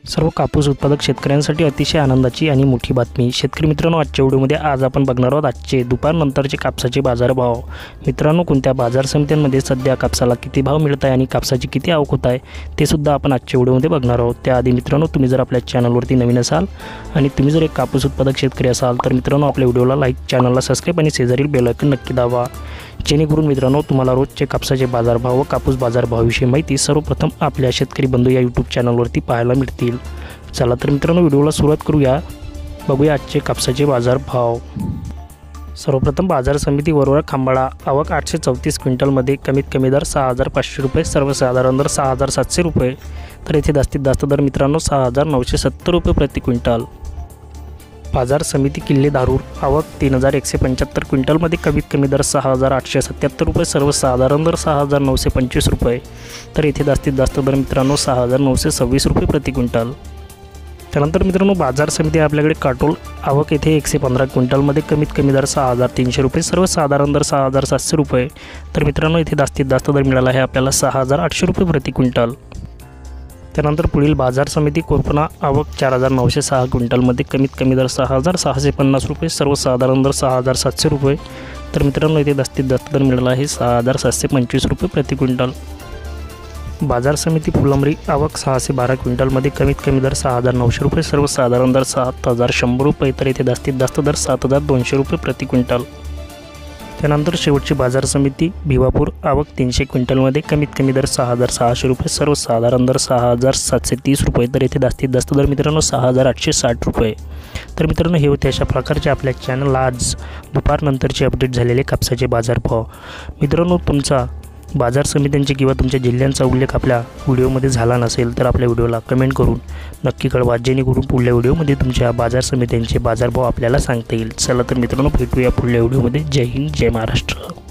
सर्व कापूस उत्पादक शेतकऱ्यांसाठी अतिशय आनंदाची आणि मोठी बातमी। शेतकरी मित्रांनो, आजच्या व्हिडिओमध्ये आज आपण बघणार आहोत आजचे दुपारनंतरचे कापसाचे बाजारभाव। मित्रांनो, कोणत्या बाजार समित्यांमध्ये सध्या कापसाला किती भाव मिळत आहे आणि कापसाची किती आवक होत आहे ते सुद्धा आपण आजच्या व्हिडिओमध्ये बघणार आहोत। त्याआधी मित्रांनो, तुम्ही जर आपल्या चॅनलवरती नवीन असाल आणि तुम्ही जर एक कापूस उत्पादक शेतकरी असाल तर मित्रांनो, आपल्या व्हिडिओला लाईक, चॅनलला सबस्क्राईब आणि शेजारील बेल आयकॉन नक्की दाबा, जेणेकरून मित्रांनो तुम्हाला रोजचे कापसाचे बाजारभाव व कापूस बाजारभावाविषयी माहिती सर्वप्रथम आपल्या शेतकरी बंधू या यूट्यूब चॅनलवरती पाहायला मिळतील। चला तर मित्रांनो, व्हिडिओला सुरुवात करूया। बघूया आजचे कापसाचे बाजारभाव। सर्वप्रथम बाजार समिती वरोरा खांबाळा, आवक 834 क्विंटलमध्ये कमीत कमी दर 6500 रुपये, सर्वसाधारण दर 6700 रुपये, तर येथे जास्तीत जास्त दर मित्रांनो 6970 रुपये प्रति क्विंटल। बाजार समिती किल्ले धारूर, आवक 3175 क्विंटलमध्ये कमीत कमी दर 6877 रुपये, सर्वसाधारण दर 6925 रुपये, तर येथे जास्तीत जास्त दर मित्रांनो 6926 रुपये प्रति क्विंटल। त्यानंतर मित्रांनो बाजार समिती आपल्याकडे काटोल, आवक येथे 115 क्विंटलमध्ये कमीत कमी दर 6300 रुपये, सर्वसाधारण दर 6700 रुपये, तर मित्रांनो येथे जास्तीत जास्त दर मिळाला आहे आपल्याला 6800 रुपये प्रति क्विंटल। त्यानंतर पुढील बाजार समिती कोरपणा, आवक 4906 क्विंटलमध्ये कमीत कमी दर 6650 रुपये, सर्वसाधारण दर 6700 रुपये, तर मित्रांनो येथे जास्तीत जास्त दर मिळाला आहे 6725 रुपये प्रति क्विंटल। बाजार समिती फुलंब्री, आवक 612 क्विंटलमध्ये कमीत कमी दर 6900 रुपये, सर्वसाधारण दर 7100 रुपये, तर येथे जास्तीत जास्त दर 7200 रुपये प्रति क्विंटल। त्यानंतर शेवटची बाजार समिती भिवापूर, आवक 300 क्विंटलमध्ये कमीत कमी दर 6600 रुपये, सर्वसाधारण दर 6730 रुपये, तर येथे जास्तीत जास्त दर मित्रांनो 6860 रुपये। तर मित्रांनो, हे होते अशा प्रकारचे आपल्या चॅनलला आज दुपारनंतरचे अपडेट झालेले कापसाचे बाजारभाव। मित्रांनो, तुमचा बाजार समित्यांचे किंवा तुमच्या जिल्ह्यांचा उल्लेख आपल्या व्हिडिओमध्ये झाला नसेल तर आपल्या व्हिडिओला कमेंट करून नक्की कळवा, जेणेकरून पुढल्या व्हिडिओमध्ये तुमच्या बाजार समित्यांचे बाजारभाव आपल्याला सांगता येईल। चला तर मित्रांनो, भेटूया पुढल्या व्हिडिओमध्ये। जय हिंद, जय महाराष्ट्र।